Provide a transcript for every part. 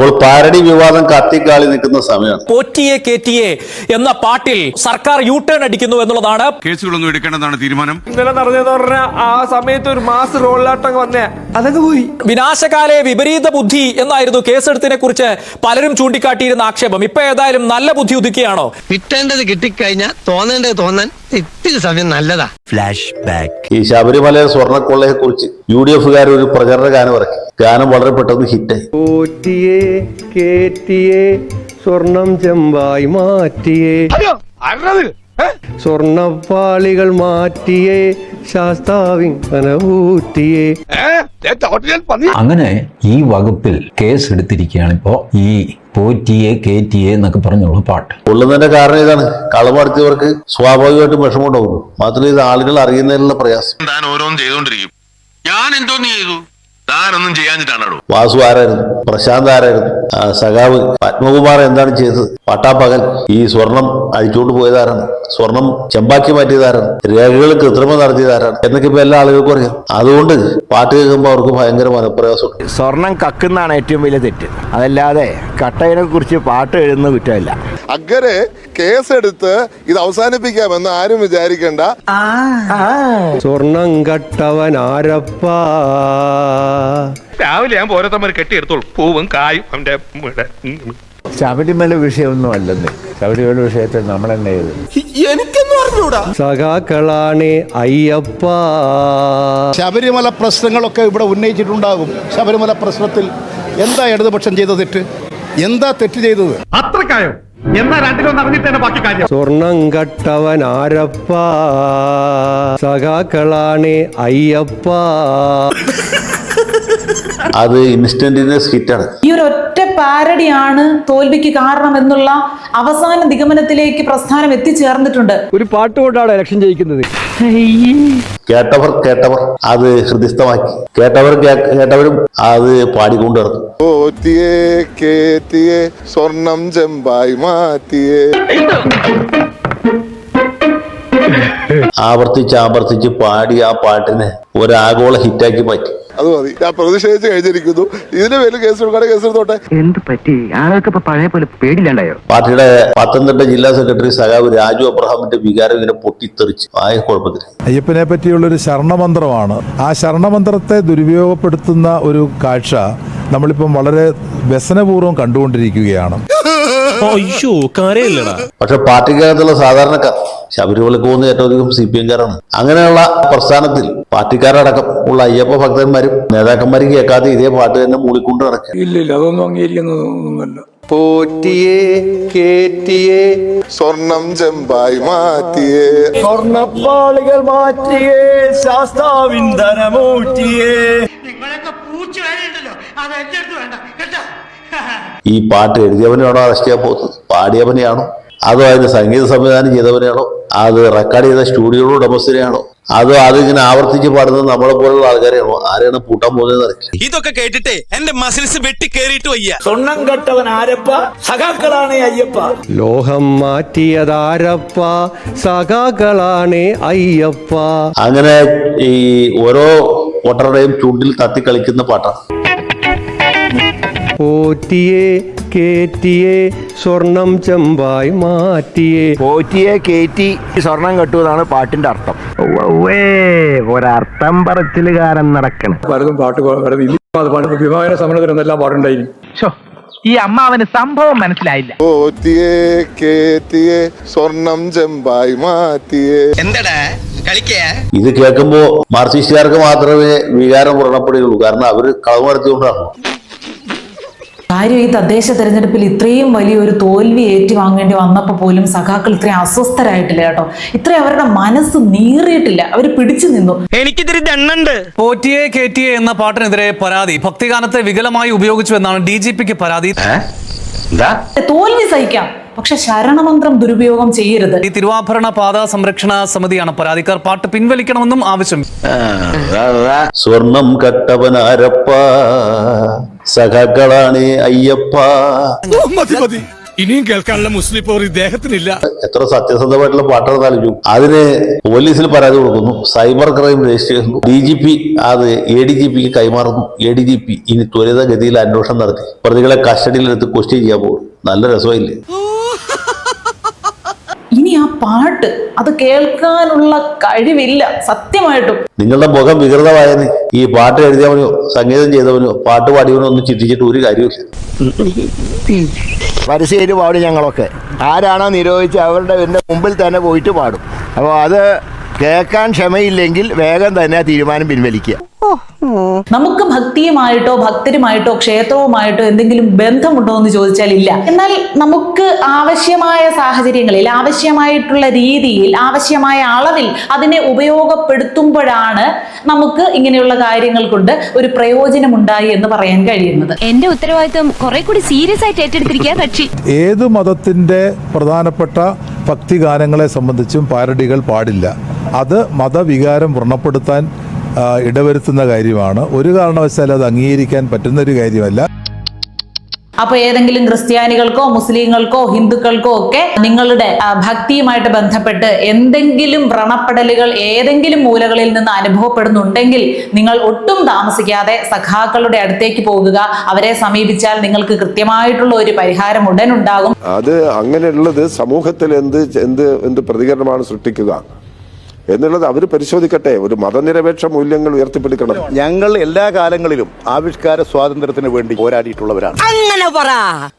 ഇപ്പോൾ പാരഡി വിവാദം കത്തിക്കാളി നിൽക്കുന്ന സമയമാണ്. പോറ്റിയെ കേറ്റിയെ എന്ന പാട്ടിൽ സർക്കാർ യു ടേൺ അടിക്കുന്നു എന്നുള്ളതാണ്. കേസുകളൊന്നും എടുക്കേണ്ടതാണ് തീരുമാനം. ഇന്നലെ നടന്നതെന്ന് പറഞ്ഞാൽ ആ സമയത്ത് ഒരു മാസ് റോളിലാട്ടം വന്നേ അതൊക്കെ പോയി. വിനാശകാലെ വിപരീത ബുദ്ധി എന്നായിരുന്നു കേസെടുത്തിനെ കുറിച്ച് പലരും ചൂണ്ടിക്കാട്ടിയിരുന്ന ആക്ഷേപം. ഇപ്പൊ ഏതായാലും നല്ല ബുദ്ധി ഉദിക്കുകയാണോ? കിട്ടേണ്ടത് കിട്ടിക്കഴിഞ്ഞാൽ തോന്നേണ്ടത് തോന്നാൻ ഇത്തിരി സമയം നല്ലതാ. Flash back. ഈ ശബരിമല സ്വർണ്ണക്കൊള്ളയെ കുറിച്ച് UDF-കാർ ഒരു പ്രചരണ ഗാനം ഇറക്കി. ഗാനം വളരെ പെട്ടെന്ന് ഹിറ്റായി. പോറ്റിയെ കേറ്റിയെ സ്വർണം ചെമ്പായി മാറ്റിയേ, സ്വർണപ്പാളികൾ മാറ്റിയേ, ശാസ്താവിൻ കനവൂറ്റിയേ. അങ്ങനെ ഈ വകുപ്പിൽ കേസ് എടുത്തിരിക്കുകയാണ് ഇപ്പോ ഈ പോറ്റിയെ കേറ്റിയെ എന്നൊക്കെ പറഞ്ഞുള്ള പാട്ട്. കൊള്ളുന്നതിന്റെ കാരണം ഇതാണ്, കളമടച്ചവർക്ക് സ്വാഭാവികമായിട്ടും വിഷമമുണ്ടാവുന്നു. മാത്രമല്ല ഇത് ആളുകൾ അറിയുന്നതിനുള്ള പ്രയാസം. താൻ ഓരോന്നും ചെയ്തോണ്ടിരിക്കും. ഞാൻ എന്തോന്ന് ചെയ്തു? താനൊന്നും ചെയ്യാഞ്ഞിട്ടാണോ? വാസു ആരായിരുന്നു? പ്രശാന്ത് ആരായിരുന്നു? സഖാവ് പത്മകുമാർ എന്താണ് ചെയ്തത്? പട്ടാപ്പകൽ ഈ സ്വർണം അഴിച്ചുകൊണ്ട് പോയതാരാണ്? സ്വർണം ചെമ്പാക്കി മാറ്റിയതാരാണ്? രേഖകൾ കൃത്രിമം നടത്തിയതാരാണ് എന്നൊക്കെ ഇപ്പൊ എല്ലാ ആളുകൾക്കും അറിയാം. അതുകൊണ്ട് പാട്ട് കേൾക്കുമ്പോൾ അവർക്ക് ഭയങ്കര മനപ്രയാസമുണ്ട്. സ്വർണം കക്കുന്നതാണ് ഏറ്റവും വലിയ തെറ്റ്, അതല്ലാതെ കട്ടയിനെ കുറിച്ച് പാട്ട് എഴുതുന്ന കുറ്റമല്ല. അങ്ങനെ കേസെടുത്ത് ഇത് അവസാനിപ്പിക്കാമെന്ന് ആരും വിചാരിക്കണ്ട. സ്വർണം കട്ടവൻ ആരപ്പാ. രാവിലെ ഞാൻ ഓരോരുത്തന്മാർ കെട്ടിയെടുത്തോളൂ പൂവും കായും അവന്റെ. ശബരിമല വിഷയമൊന്നും അല്ലെന്ന്. ശബരിമല വിഷയത്തിൽ നമ്മൾ തന്നെ ചെയ്തു. സഖാക്കളാണ് അയ്യപ്പ. ശബരിമല പ്രശ്നങ്ങളൊക്കെ ഇവിടെ ഉന്നയിച്ചിട്ടുണ്ടാകും. ശബരിമല പ്രശ്നത്തിൽ എന്താ ഇടതുപക്ഷം ചെയ്ത തെറ്റ്? എന്താ തെറ്റ് ചെയ്തത്? അത്രക്കായോ? എന്നാ രണ്ടിലൊന്നും അറിഞ്ഞിട്ട് ബാക്കി കാര്യം. സ്വർണം കട്ടവൻ ആരപ്പ, സഖാക്കളാണ് അയ്യപ്പ. അത് ഇൻസ്റ്റന്റിനിയസ് ഹിറ്റാണ്. ഈ ഒരു ഒറ്റ പാരഡിയാണ് തോൽവിക്ക് കാരണം എന്നുള്ള അവസാന നിഗമനത്തിലേക്ക് പ്രസ്ഥാനം എത്തിച്ചേർന്നിട്ടുണ്ട്. ഒരു പാട്ടുകൊണ്ടാണ് ഇലക്ഷൻ ജയിക്കുന്നത്. കേട്ടവർ അത് ഹൃദയസ്ഥമാക്കി. കേട്ടവരും അത് പാടിക്കൊണ്ട് നടന്നു. പോറ്റിയെ കേറ്റിയെ സ്വർണം ചെമ്പായി മാറ്റിയേ. ആവർത്തിച്ച് പാടി ആ പാട്ടിനെ ഒരാഗോള ഹിറ്റാക്കി മാറ്റി. അത് മതി. ഞാൻ പ്രതിഷേധിച്ച് കഴിഞ്ഞിരിക്കുന്നു. ഇതിന് പേരിൽ കേസെടുത്തോട്ടെ. എന്ത് പറ്റി? ആൾക്ക് ഇപ്പൊ പഴയ പോലെ പേടില്ലാണ്ടായോ? പാർട്ടിയുടെ പത്തനംതിട്ട ജില്ലാ സെക്രട്ടറി സഖാവ് രാജു അബ്രഹാമിന്റെ വികാരം ഇങ്ങനെ പൊട്ടിത്തെറിച്ചു. ആയ കുഴപ്പത്തിൽ അയ്യപ്പനെ പറ്റിയുള്ളൊരു ശരണമന്ത്രമാണ്. ആ ശരണമന്ത്രത്തെ ദുരുപയോഗപ്പെടുത്തുന്ന ഒരു കാഴ്ച നമ്മളിപ്പം വളരെ വ്യസനപൂർവ്വം കണ്ടുകൊണ്ടിരിക്കുകയാണ്. പക്ഷെ പാർട്ടിക്കകത്തുള്ള സാധാരണക്കാർ ശബരിമലക്ക് പോകുന്ന ഏറ്റവും അധികം CPM-കാരാണ്. അങ്ങനെയുള്ള പ്രസ്ഥാനത്തിൽ പാർട്ടിക്കാരടക്കം ഉള്ള അയ്യപ്പ ഭക്തന്മാരും നേതാക്കന്മാരും കേൾക്കാതെ ഇതേ പാട്ട് തന്നെ മൂളിക്കൊണ്ട് നടക്കുക. ഇല്ല അതൊന്നും അംഗീകരിക്കുന്നതൊന്നുമല്ല. പോറ്റിയെ കേറ്റിയെ സ്വർണം ചെമ്പായി മാറ്റിയേ, സ്വർണപ്പാളികൾ മാറ്റിയേ, ശാസ്താവിൻ ധനമൂറ്റിയേ. ഈ പാട്ട് എഴുതിയവനെയാണോ അറസ്റ്റ് ചെയ്യാൻ പോകുന്നത്? പാടിയവനെയാണോ? അതോ അതിന് സംഗീത സംവിധാനം ചെയ്തവനെയാണോ? അത് റെക്കോർഡ് ചെയ്ത സ്റ്റുഡിയോ ഉടമസ്ഥനെയാണോ? അതോ അതിങ്ങനെ ആവർത്തിച്ച് പാടുന്നത് നമ്മളെ പോലുള്ള ആൾക്കാരെയാണോ? ആരെയാണ് പൂട്ടാൻ പോകുന്നത് അറിയില്ല. ഇതൊക്കെ കേട്ടിട്ട് എന്റെ മസിൽസ് വെട്ടി കേറിയിട്ട് വയ്യ. സ്വർണം കട്ടവൻ ആരപ്പ, സഖാക്കളാണ് അയ്യപ്പ. ലോഹം മാറ്റിയതാരപ്പ, സഖാക്കളാണ് അയ്യപ്പ. അങ്ങനെ ഈ ഓരോ വോട്ടറുടെയും ചുണ്ടിൽ തത്തി കളിക്കുന്ന പാട്ടാണ്. പോറ്റിയെ കേറ്റിയെ സ്വർണം ചെമ്പായി മാറ്റിയേ. പോറ്റിയെ കേറ്റി സ്വർണം കെട്ടുവതാണ് പാട്ടിന്റെ അർത്ഥം. ഒരർത്ഥം പറച്ചിലുകാരൻ നടക്കണം. പലതും പാട്ട് വിമാന സമരത്തിനെല്ലാം പാടുണ്ടായിരുന്നു. ഈ അമ്മാവന് സംഭവം മനസ്സിലായില്ല. പോറ്റിയെ കേറ്റിയെ സ്വർണം ചെമ്പായി മാറ്റിയേ. എന്താടാ കളിക്കേ? ഇത് കേൾക്കുമ്പോ മാർക്സിസ്റ്റുകാർക്ക് മാത്രമേ വികാരം വ്രണപ്പെടുകയുള്ളൂ. കാരണം അവര് കളവ് നടത്തിക്കൊണ്ടാണ്. കാര്യം ഈ തദ്ദേശ തെരഞ്ഞെടുപ്പിൽ ഇത്രയും വലിയൊരു തോൽവി ഏറ്റുവാങ്ങേണ്ടി വന്നപ്പോൾ പോലും സഖാക്കൾ ഇത്രയും അസ്വസ്ഥരായിട്ടില്ല കേട്ടോ. ഇത്രയും അവരുടെ മനസ്സ് നീറിയിട്ടില്ല. അവർ പിടിച്ചു നിന്നു. എനിക്കിതിരി ദണ്ണുണ്ട്. പോറ്റിയെ കേറ്റിയെ എന്ന പാട്ടിനെതിരെ പരാതി. ഭക്തിഗാനത്തെ വികലമായി ഉപയോഗിച്ചു എന്നാണ് DGPക്ക് പരാതി. തോൽവി സഹിക്കാം, പക്ഷെ ശരണമന്ത്രം ദുരുപയോഗം ചെയ്യരുത്. ഈ തിരുവാഭരണ പാത സംരക്ഷണ സമിതിയാണ് പരാതിക്കാർ. പാട്ട് പിൻവലിക്കണമെന്നും ആവശ്യം. സ്വർണം കട്ടവനാരപ്പ, സഖാക്കളാണ് അയ്യപ്പ. ഇനിയും കേൾക്കാനുള്ള മുസ്ലിം പോർ ഇദ്ദേഹത്തിനില്ല. എത്ര സത്യസന്ധമായിട്ടുള്ള പാട്ടാണെന്ന് ആലോചിച്ചു. അതിന് പോലീസിൽ പരാതി കൊടുക്കുന്നു, സൈബർ ക്രൈം രജിസ്റ്റർ ചെയ്യുന്നു, DGP അത് ADGPക്ക് കൈമാറുന്നു. ADGP ഇനി ത്വരിതഗതിയിൽ അന്വേഷണം നടത്തി പ്രതികളെ കസ്റ്റഡിയിലെടുത്ത് ക്വസ്റ്റ്യൻ ചെയ്യാൻ പോകും. നല്ല രസമില്ലേ? ഇനി ആ പാട്ട് അത് കേൾക്കാനുള്ള കഴിവില്ല സത്യമായിട്ടും. നിങ്ങളുടെ മുഖം വികൃതമായതിന് ഈ പാട്ട് എഴുതിയവനോ സംഗീതം ചെയ്തവനോ പാട്ട് പാടിയവനോ ഒന്നും ചിന്തിച്ചിട്ട് ഒരു കാര്യമില്ല. പരസ്യമായിട്ട് പാടും ഞങ്ങളൊക്കെ. ആരാണോ നിരോധിച്ച് അവരുടെ മുമ്പിൽ തന്നെ പോയിട്ട് പാടും. അപ്പോൾ അത് കേൾക്കാൻ ക്ഷമയില്ലെങ്കിൽ വേഗം തന്നെ തീരുമാനം പിൻവലിക്കുക. നമുക്ക് ഭക്തിയുമായിട്ടോ ഭക്തരുമായിട്ടോ ക്ഷേത്രവുമായിട്ടോ എന്തെങ്കിലും ബന്ധമുണ്ടോ എന്ന് ചോദിച്ചാൽ ഇല്ല. എന്നാൽ നമുക്ക് ആവശ്യമായ സാഹചര്യങ്ങളിൽ ആവശ്യമായിട്ടുള്ള രീതിയിൽ ആവശ്യമായ അളവിൽ അതിനെ ഉപയോഗപ്പെടുത്തുമ്പോഴാണ് നമുക്ക് ഇങ്ങനെയുള്ള കാര്യങ്ങൾ കൊണ്ട് ഒരു പ്രയോജനമുണ്ടായി എന്ന് പറയാൻ കഴിയുന്നത്. എന്റെ ഉത്തരവാദിത്വം കുറെ കൂടി സീരിയസ് ആയിട്ട് ഏറ്റെടുത്തിരിക്കുക കക്ഷി. ഏത് മതത്തിന്റെ പ്രധാനപ്പെട്ട ഭക്തിഗാനങ്ങളെ സംബന്ധിച്ചും പാരഡികൾ പാടില്ല. അത് മതവികാരം വ്രണപ്പെടുത്താൻ ഇടവരുത്തുന്ന കാര്യമാണ്. ഒരു കാരണവശാലും അത് അംഗീകരിക്കാൻ പറ്റുന്ന ഒരു കാര്യമല്ല. അപ്പൊ ഏതെങ്കിലും ക്രിസ്ത്യാനികൾക്കോ മുസ്ലിങ്ങൾക്കോ ഹിന്ദുക്കൾക്കോ ഒക്കെ നിങ്ങളുടെ ഭക്തിയുമായിട്ട് ബന്ധപ്പെട്ട് എന്തെങ്കിലും വ്രണപ്പെടലുകൾ ഏതെങ്കിലും മൂലകളിൽ നിന്ന് അനുഭവപ്പെടുന്നുണ്ടെങ്കിൽ നിങ്ങൾ ഒട്ടും താമസിക്കാതെ സഖാക്കളുടെ അടുത്തേക്ക് പോകുക. അവരെ സമീപിച്ചാൽ നിങ്ങൾക്ക് കൃത്യമായിട്ടുള്ള ഒരു പരിഹാരം ഉടൻ ഉണ്ടാകും. അത് അങ്ങനെയുള്ളത് സമൂഹത്തിൽ എന്ത് പ്രതികരണമാണ് സൃഷ്ടിക്കുക എന്നുള്ളത് അവർ പരിശോധിക്കട്ടെ. ഒരു മതനിരപേക്ഷ മൂല്യങ്ങൾ ഉയർത്തിപ്പിടിക്കണം. ഞങ്ങൾ എല്ലാ കാലങ്ങളിലും ആവിഷ്കാര സ്വാതന്ത്ര്യത്തിന് വേണ്ടി പോരാടിയിട്ടുള്ളവരാണ്.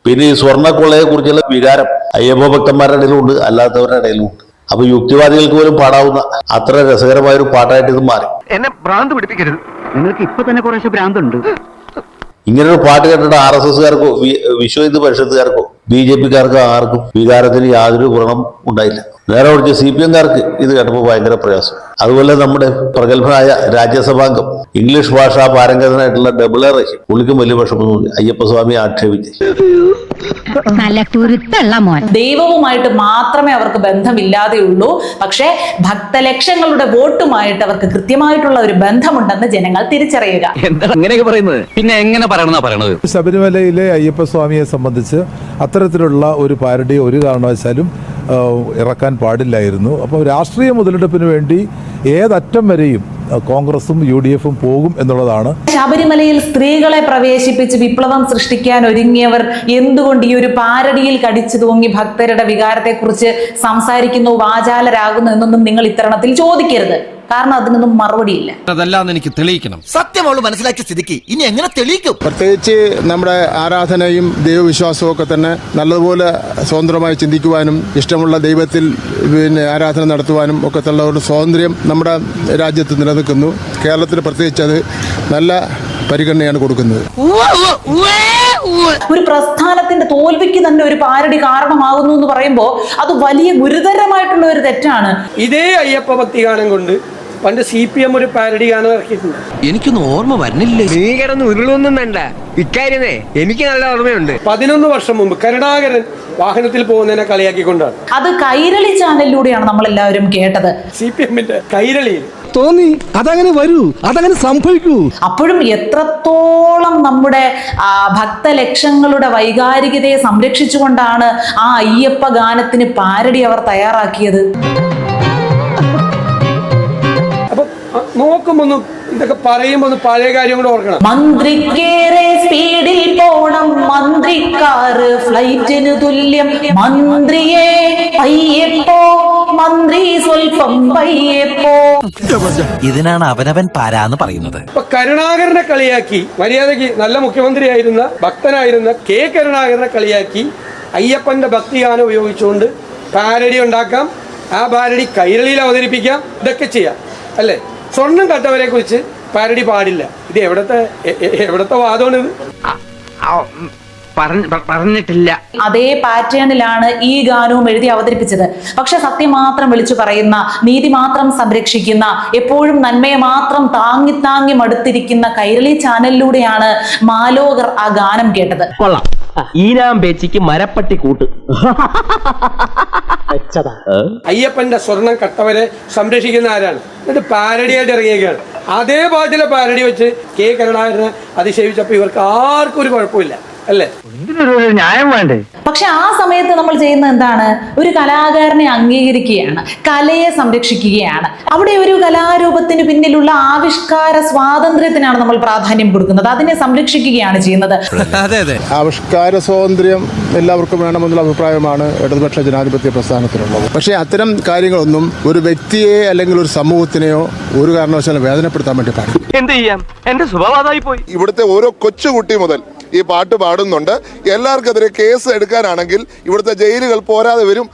പിന്നെ ഈ സ്വർണ്ണക്കൊള്ളയെ കുറിച്ചുള്ള വികാരം അയ്യപ്പ ഭക്തന്മാരുടെ ഇടയിലുണ്ട്, അല്ലാത്തവരുടെ ഇടയിലുണ്ട്. അപ്പൊ യുക്തിവാദികൾക്ക് പോലും പാടാവുന്ന അത്ര രസകരമായ ഒരു പാട്ടായിട്ട് ഇത് മാറി. എന്നെ ഭ്രാന്ത് പിടിപ്പിക്കരുത്. നിങ്ങൾക്ക് ഇപ്പൊ തന്നെ കുറച്ച് ഭ്രാന്തുണ്ട്. ഇങ്ങനൊരു പാട്ട് കേട്ടിട്ട് RSSകാർക്കോ വിശ്വ ഹിന്ദു പരിഷത്തുകാർക്കോ BJPക്കാർക്കോ ആർക്കും വികാരത്തിന് യാതൊരു ഗുണം ഉണ്ടായില്ല. നേരെ കുറിച്ച് CPMകാർക്ക് ഇത് കേട്ടപ്പോൾ ഭയങ്കര പ്രയാസം. അതുപോലെ നമ്മുടെ പ്രഗത്ഭനായ രാജ്യസഭാംഗം ഇംഗ്ലീഷ് ഭാഷാ പാരംഗതനായിട്ടുള്ള ഡബിൾ റഹീം, പുള്ളിക്കും വലിയ വിഷമമൊന്നുമില്ല അയ്യപ്പസ്വാമിയെ ആക്ഷേപിച്ച്. ദൈവവുമായിട്ട് മാത്രമേ അവർക്ക് ബന്ധമില്ലാതെയുള്ളൂ, പക്ഷേ ഭക്തലക്ഷങ്ങളുടെ വോട്ടുമായിട്ട് അവർക്ക് കൃത്യമായിട്ടുള്ള ഒരു ബന്ധമുണ്ടെന്ന് ജനങ്ങൾ തിരിച്ചറിയുക. എന്താ പറയുന്നത്? പിന്നെ എങ്ങനെ പറയണത്? ശബരിമലയിലെ അയ്യപ്പസ്വാമിയെ സംബന്ധിച്ച് അത്തരത്തിലുള്ള ഒരു പാരഡി ഒരു കാരണവശാലും ഇറക്കാൻ പാടില്ലായിരുന്നു. അപ്പോൾ രാഷ്ട്രീയ മുതലെടുപ്പിന് വേണ്ടി ഏതറ്റം വരെയും കോൺഗ്രസും UDFും പോകും എന്നുള്ളതാണ്. ശബരിമലയിൽ സ്ത്രീകളെ പ്രവേശിപ്പിച്ച് വിപ്ലവം സൃഷ്ടിക്കാൻ ഒരുങ്ങിയവർ എന്തുകൊണ്ട് ഈ ഒരു പാരഡിയിൽ കടിച്ചു തൂങ്ങി ഭക്തരുടെ വികാരത്തെക്കുറിച്ച് സംസാരിക്കുന്നു, വാചാലരാകുന്നു എന്നൊന്നും നിങ്ങൾ ഇത്തരണത്തിൽ ചോദിക്കരുത്. കാരണം അതിനൊന്നും മറുപടിയില്ല. അതല്ലാന്ന് എനിക്ക് തെളിയിക്കണം. സത്യമോള് മനസ്സിലാക്കിയ സ്ഥിതിക്ക് ഇനി എങ്ങനെ തെളിയിക്കും? പ്രത്യേകിച്ച് നമ്മുടെ ആരാധനയും ദൈവവിശ്വാസവും ഒക്കെ തന്നെ നല്ലതുപോലെ സ്വതന്ത്രമായി ചിന്തിക്കുവാനും ഇഷ്ടമുള്ള ദൈവത്തിൽ ആരാധന നടത്തുവാനും ഒക്കെ ഉള്ള ഒരു സ്വാതന്ത്ര്യം നമ്മുടെ രാജ്യത്ത് നിലനിൽക്കുന്നു. കേരളത്തിൽ പ്രത്യേകിച്ച് അത് നല്ല പരിഗണനയാണ് കൊടുക്കുന്നത്. ഒരു പ്രസ്ഥാനത്തിന്റെ തോൽവിക്ക് തന്നെ ഒരു പാരഡി കാരണമാകുന്നു എന്ന് പറയുമ്പോൾ അത് വലിയ ഗുരുതരമായിട്ടുള്ള ഒരു തെറ്റാണ്. ഇതേ അയ്യപ്പ ഭക്തി ഗാനം കൊണ്ട് പണ്ട് CPM ഒരു പാരഡി ഗാനം ഇറക്കിയിട്ടുണ്ട്. എനിക്കൊന്നും ഓർമ്മ വരുന്നില്ലേ. നീ കിടന്ന് ഉരുളൊന്നും വേണ്ട. ഇക്കാര്യമേ എനിക്ക് നല്ല ഓർമ്മയുണ്ട്. 11 വർഷം മുമ്പ് കരുണാകരൻ വാഹനത്തിൽ പോകുന്നതിനെ കളിയാക്കിക്കൊണ്ടാണ്. അത് കൈരളി ചാനലിലൂടെയാണ് നമ്മൾ എല്ലാവരും കേട്ടത്. CPMന്റെ കൈരളിയിൽ തോന്നി അതങ്ങനെ വരൂ, അതങ്ങനെ സംഭവിക്കൂ. അപ്പോഴും എത്രത്തോളം നമ്മുടെ ഭക്തലക്ഷങ്ങളുടെ വൈകാരികതയെ സംരക്ഷിച്ചുകൊണ്ടാണ് ആ അയ്യപ്പ ഗാനത്തിന് പാരഡി അവർ തയ്യാറാക്കിയത്. അപ്പൊ നോക്കുമ്പോ ഇതൊക്കെ പറയുമ്പോ പഴയ കാര്യം കൂടെ ഓർക്കണം. മന്ത്രിക്കേറെ സ്പീഡിൽ പോണം, മന്ത്രിക്കാറ് ഫ്ലൈറ്റിന് തുല്യം, മന്ത്രിയെ പയ്യപ്പോ, മന്ത്രി സ്വൽപ്പം പയ്യപ്പോ. ഇതിനാണ് അവനവൻ പാരാന്ന് പറയുന്നത്. ഇപ്പൊ കരുണാകരനെ കളിയാക്കി, മര്യാദയ്ക്ക് നല്ല മുഖ്യമന്ത്രിയായിരുന്ന ഭക്തനായിരുന്ന K കരുണാകരനെ കളിയാക്കി അയ്യപ്പന്റെ ഭക്തിഗാനം ഉപയോഗിച്ചുകൊണ്ട് പാരഡി ഉണ്ടാക്കാം, ആ പാരഡി കൈരളിയിൽ അവതരിപ്പിക്കാം, ഇതൊക്കെ ചെയ്യാം അല്ലേ? സ്വർണം കട്ടവരെ കുറിച്ച് പാരഡി പാടില്ല. ഇത് എവിടത്തെ വാദമാണ് ഇത്? പറഞ്ഞിട്ടില്ല. അതേ പാറ്റേണിലാണ് ഈ ഗാനവും എഴുതി അവതരിപ്പിച്ചത്. പക്ഷെ സത്യം മാത്രം വിളിച്ചു പറയുന്ന, നീതി മാത്രം സംരക്ഷിക്കുന്ന, എപ്പോഴും നന്മയെ മാത്രം താങ്ങി താങ്ങി മടുത്തിരിക്കുന്ന കൈരളി ചാനലിലൂടെയാണ് മാലോകർ ആ ഗാനം കേട്ടത്. കൊള്ളാം. ഈനാം പേച്ചിക്ക് മരപ്പട്ടി കൂട്ട്. അയ്യപ്പന്റെ സ്വർണം കട്ടവരെ സംരക്ഷിക്കുന്ന ആരാണ്? എന്നിട്ട് പാരഡിയായിട്ട് ഇറങ്ങിയേക്കാണ്. അതേ പാട്ടിലെ പാരഡി വെച്ച് K കരുണാകരനെ അധിക്ഷേപിച്ചപ്പോൾ ഇവർക്ക് ആർക്കും ഒരു കുഴപ്പമില്ല. അല്ലേ? ന്യായം വേണ്ടേ? പക്ഷെ ആ സമയത്ത് നമ്മൾ ചെയ്യുന്നത് എന്താണ്? ഒരു കലാകാരനെ അംഗീകരിക്കുകയാണ്, കലയെ സംരക്ഷിക്കുകയാണ്. അവിടെ ഒരു കലാരൂപത്തിന് പിന്നിലുള്ള ആവിഷ്കാര സ്വാതന്ത്ര്യത്തിനാണ് നമ്മൾ പ്രാധാന്യം കൊടുക്കുന്നത്, അതിനെ സംരക്ഷിക്കുകയാണ് ചെയ്യുന്നത്. ആവിഷ്കാര സ്വാതന്ത്ര്യം എല്ലാവർക്കും വേണമെന്നുള്ള അഭിപ്രായമാണ് ഇടതുപക്ഷ ജനാധിപത്യ പ്രസ്ഥാനത്തിനുള്ളത്. പക്ഷേ അത്തരം കാര്യങ്ങളൊന്നും ഒരു വ്യക്തിയെ അല്ലെങ്കിൽ ഒരു സമൂഹത്തിനെയോ ഒരു കാരണവശാലും വേദനപ്പെടുത്താൻ വേണ്ടി പാടില്ല. എന്ത് ചെയ്യാം, എന്റെ സ്വഭാവമായി പോയി. ഇവിടുത്തെ ഓരോ കൊച്ചുകുട്ടി മുതൽ ഈ പാട്ട് പാടുന്നുണ്ട്. എല്ലാവർക്കെതിരെ കേസ് എടുക്കാനാണെങ്കിൽ ഇവിടുത്തെ ജയിലുകൾ പോരാതെ വരും.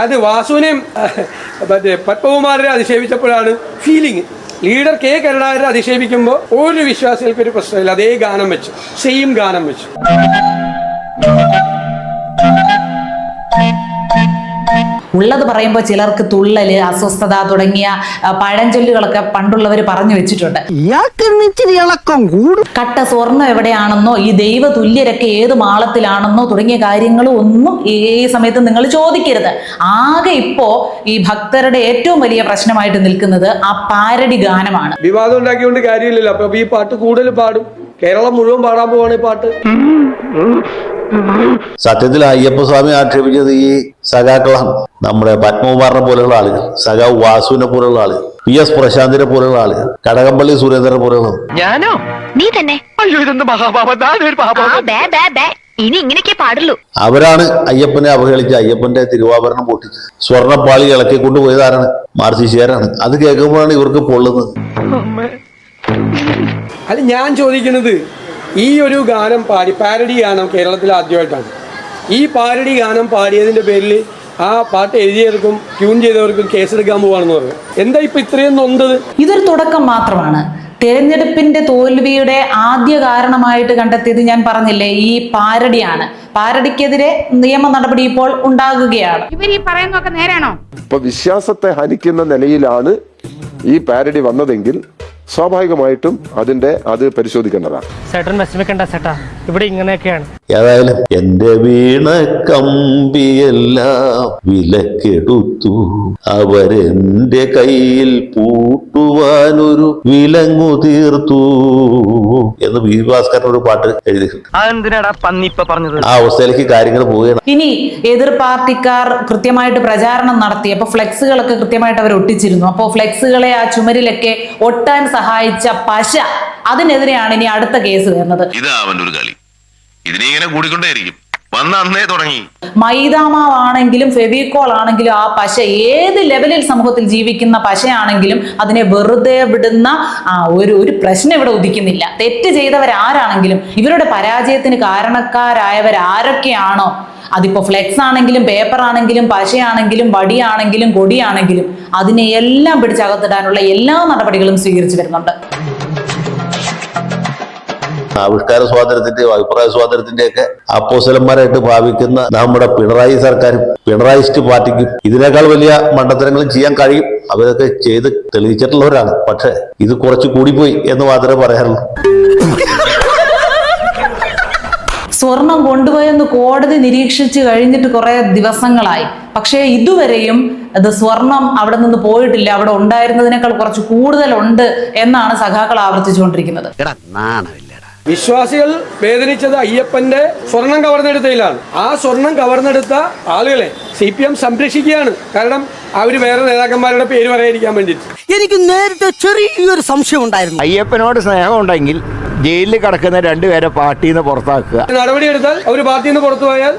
അത് വാസുവിനെയും മറ്റേ പത്മകുമാരനെ അധിക്ഷേപിച്ചപ്പോഴാണ് ഫീലിംഗ്. ലീഡർ കെ കരുണാകരനെ അധിക്ഷേപിക്കുമ്പോൾ ഒരു വിശ്വാസികൾക്ക് ഒരു പ്രശ്നമില്ല, അതേ ഗാനം വെച്ചു, സെയിം ഗാനം വെച്ചു. ഉള്ളത് പറയുമ്പോൾ ചിലർക്ക് തുള്ളല്, അസ്വസ്ഥത തുടങ്ങിയ പഴഞ്ചൊല്ലുകളൊക്കെ പണ്ടുള്ളവർ പറഞ്ഞു വെച്ചിട്ടുണ്ട്. കട്ട സ്വർണ്ണം എവിടെയാണെന്നോ ഈ ദൈവ തുല്യരൊക്കെ ഏത് മാളത്തിലാണെന്നോ തുടങ്ങിയ കാര്യങ്ങളും ഒന്നും ഈ സമയത്ത് നിങ്ങൾ ചോദിക്കരുത്. ആകെ ഇപ്പോ ഈ ഭക്തരുടെ ഏറ്റവും വലിയ പ്രശ്നമായിട്ട് നിൽക്കുന്നത് ആ പാരഡി ഗാനമാണ്. വിവാദം ഉണ്ടാക്കിക്കൊണ്ട് കാര്യമില്ലല്ലോ. അപ്പൊ ഈ പാട്ട് കൂടുതൽ പാടും, കേരളം മുഴുവൻ പാടാൻ പോവാണ് ഈ പാട്ട്. സത്യത്തിൽ അയ്യപ്പസ്വാമി ആക്ഷേപിച്ചത് ഈ സഖാക്കളാണ്. നമ്മുടെ പത്മകുമാറിനെ പോലെയുള്ള ആളുകൾ, സഖാവ് വാസുവിനെ പോലെയുള്ള ആളുകൾ, PS പ്രശാന്തിനെ പോലെയുള്ള ആളുകൾ, കടകംപള്ളി സുരേന്ദ്രനെ പോലെയുള്ള. ഞാനോ? നീ തന്നെ. അയ്യോ, ഇതെന്ത് ഇനി ഇങ്ങനെയൊക്കെ പാടുള്ളൂ. അവരാണ് അയ്യപ്പനെ അവഹേളിച്ച് അയ്യപ്പന്റെ തിരുവാഭരണം പൊട്ടിച്ച് സ്വർണ്ണപ്പാളി ഇളക്കി കൊണ്ടുപോയതാരാണ്? മാർസിശ്ശേരാണ്. അത് കേൾക്കുമ്പോഴാണ് ഇവർക്ക് പൊള്ളുന്നത്. അല്ല, ഞാൻ ചോദിക്കുന്നത്, ഈ ഒരു ഗാനം പാടി, പാരഡി ഗാനം കേരളത്തിൽ ആദ്യമായിട്ടാണ്. ഈ പാരഡി ഗാനം പാടിയതിന്റെ പേരിൽ ആ പാട്ട് എഴുതിയവർക്കും ട്യൂൺ ചെയ്തവർക്കും കേസെടുക്കാൻ പോവാണെന്ന് പറഞ്ഞു. എന്താ ഇപ്പൊ ഇത്രയും നൊന്തത്? ഇതൊരു തുടക്കം മാത്രമാണ്. തെരഞ്ഞെടുപ്പിന്റെ തോൽവിയുടെ ആദ്യ കാരണമായിട്ട് കണ്ടെത്തിയത് ഞാൻ പറഞ്ഞില്ലേ, ഈ പാരഡിയാണ്. പാരഡിക്കെതിരെ നിയമ നടപടി ഇപ്പോൾ ഉണ്ടാകുകയാണ്. ഇവർ ഈ പറയുന്നതൊക്കെ നേരാണോ? ഇപ്പൊ വിശ്വാസത്തെ ഹനിക്കുന്ന നിലയിലാണ് ഈ പാരഡി വന്നതെങ്കിൽ സ്വാഭാവികമായിട്ടും അത് പരിശോധിക്കേണ്ടതാണ്. ചേട്ടൻ വിഷമിക്കണ്ട ചേട്ടാ, ഇവിടെ ഇങ്ങനെയൊക്കെയാണ്. ഏതായാലും എന്റെ വീണ കമ്പിയെല്ലാം വിലക്കെടുത്തു, അവരെന്റെ കയ്യിൽ പൂട്ടുവാനൊരു വിലങ്ങു തീർത്തു എന്ന് വി ഭാസ്കരൻ ഒരു പാട്ട് എഴുതിയിട്ടുണ്ട്. അതെന്തിനാടാ പന്നിപ്പ പറഞ്ഞത്? ആ അവസ്ഥയിലേക്ക് കാര്യങ്ങൾ പോവുകയാണ്. ഇനി എതിർ പാർട്ടിക്കാർ കൃത്യമായിട്ട് പ്രചാരണം നടത്തി, അപ്പൊ ഫ്ലെക്സുകളൊക്കെ കൃത്യമായിട്ട് അവർ ഒട്ടിച്ചിരുന്നു. അപ്പോൾ ഫ്ലെക്സുകളെ ആ ചുമരിലൊക്കെ ഒട്ടാൻ സഹായിച്ച പശ, അതിനെതിരെയാണ് ഇനി അടുത്ത കേസ് വരുന്നത്. ഇതാ അവന്റെ ഒരു കളി, ഇതിനെ ഇങ്ങനെ കൂടിക്കൊണ്ടേയിരിക്കും. വന്ന അന്നേ തുടങ്ങി. മൈദാമാവാണെങ്കിലും ഫെവിക്കോൾ ആണെങ്കിലും ആ പശ ഏത് ലെവലിൽ സമൂഹത്തിൽ ജീവിക്കുന്ന പശയാണെങ്കിലും അതിനെ വെറുതെ വിടുന്ന ഒരു പ്രശ്നം ഇവിടെ ഉദിക്കുന്നില്ല. തെറ്റ് ചെയ്തവരാരാണെങ്കിലും ഇവരുടെ പരാജയത്തിന് കാരണക്കാരായവരാരൊക്കെയാണോ, അതിപ്പോ ഫ്ലെക്സ് ആണെങ്കിലും പേപ്പർ ആണെങ്കിലും പശയാണെങ്കിലും വടിയാണെങ്കിലും കൊടിയാണെങ്കിലും അതിനെ എല്ലാം പിടിച്ചകത്തിടാനുള്ള എല്ലാ നടപടികളും സ്വീകരിച്ചു വരുന്നുണ്ട്. ആവിഷ്കാര സ്വാതന്ത്ര്യത്തിന്റെയും അഭിപ്രായ സ്വാതന്ത്ര്യത്തിന്റെയും ഒക്കെ അപ്പോസലന്മാരായിട്ട് ഭാവിക്കുന്ന നമ്മുടെ പിണറായി സർക്കാരും പിണറായിസ്റ്റ് പാർട്ടിക്കും ഇതിനേക്കാൾ വലിയ മണ്ടത്തരങ്ങളും ചെയ്യാൻ കഴിയും. അവരൊക്കെ ചെയ്ത് തെളിയിച്ചിട്ടുള്ളവരാണ്. പക്ഷെ ഇത് കുറച്ച് കൂടിപ്പോയി എന്ന് മാത്രമേ പറയാറുള്ളൂ. സ്വർണം കൊണ്ടുപോയെന്ന് കോടതി നിരീക്ഷിച്ച് കഴിഞ്ഞിട്ട് കുറെ ദിവസങ്ങളായി. പക്ഷേ ഇതുവരെയും അത് സ്വർണം അവിടെ നിന്ന് പോയിട്ടില്ല, അവിടെ ഉണ്ടായിരുന്നതിനേക്കാൾ കുറച്ച് കൂടുതലുണ്ട് എന്നാണ് സഖാക്കൾ ആവർത്തിച്ചുകൊണ്ടിരിക്കുന്നത്. വിശ്വാസികൾ വേദനിച്ചത് അയ്യപ്പന്റെ സ്വർണം കവർന്നെടുത്തതിലാണ്. ആ സ്വർണം കവർന്നെടുത്ത ആളുകളെ CPM സംരക്ഷിക്കുകയാണ്. കാരണം അവര് വേറെ നേതാക്കന്മാരുടെ പേര് പറയാതിരിക്കാൻ വേണ്ടിയിട്ട്. എനിക്ക് നേരത്തെ ചെറിയൊരു സംശയം ഉണ്ടായിരുന്നു. അയ്യപ്പനോട് സ്നേഹം ഉണ്ടെങ്കിൽ ജയിലിൽ കിടക്കുന്ന രണ്ടുപേരെ പാർട്ടിയിൽ നിന്ന് പുറത്താക്കുക. നടപടിയെടുത്താൽ അവർ പാർട്ടിയിൽ നിന്ന് പുറത്തു പോയാൽ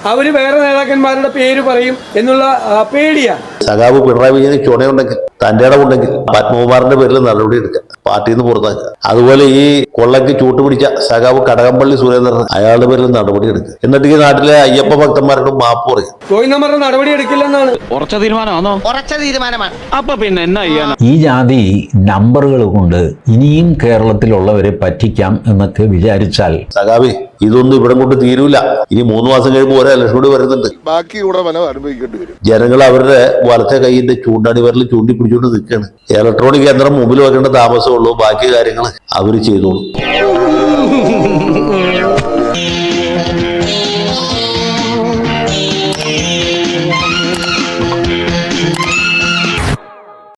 അവര് വേറെ നേതാക്കന്മാരുടെ പേര് പറയും എന്നുള്ള പേടിയാണ്. സഖാവ് പിണറായി വിജയന് ചുണയുണ്ടെങ്കിൽ, തന്റെ ഇടമുണ്ടെങ്കിൽ പത്മകുമാറിന്റെ പേരിൽ നടപടി എടുക്കുക, പാർട്ടിയിൽ നിന്ന് പുറത്താക്കുക. അതുപോലെ ഈ കൊള്ളയ്ക്ക് ചൂട്ടുപിടിച്ച സഖാവ് കടകംപള്ളി സുരേന്ദ്രൻ, അയാളുടെ പേരിൽ നടപടി എടുക്കുക. എന്നിട്ട് ഈ നാട്ടിലെ അയ്യപ്പ ഭക്തന്മാരോട് മാപ്പ് പറയും. ഗോവിന്ദന്മാരുടെ നടപടി എടുക്കില്ലെന്നാണ് ഉറച്ച തീരുമാനമാണ്. അപ്പൊ പിന്നെ എന്നാ ചെയ്യാനാ? ഈ ജാതി നമ്പറുകൾ കൊണ്ട് ഇനിയും കേരളത്തിലുള്ളവരെ പറ്റിക്കാം എന്നൊക്കെ വിചാരിച്ചാൽ സഖാവി ഇതൊന്നും ഇവിടെ കൊണ്ട് തീരൂല. ഇനി 3 മാസം കഴിയുമ്പോൾ ഓരോ ഇലക്ഷൻ കൂടി വരുന്നുണ്ട്. ബാക്കി കൂടെ വനം അനുഭവിക്കേണ്ടി വരും. ജനങ്ങൾ അവരുടെ വലത്തെ കൈയിന്റെ ചൂണ്ടാണി വിരൽ ചൂണ്ടി പിടിച്ചുകൊണ്ട് നിൽക്കുകയാണ്. ഇലക്ട്രോണിക് യന്ത്രം മുമ്പിൽ വെക്കേണ്ട താമസമുള്ളൂ, ബാക്കി കാര്യങ്ങൾ അവർ ചെയ്തോളൂ.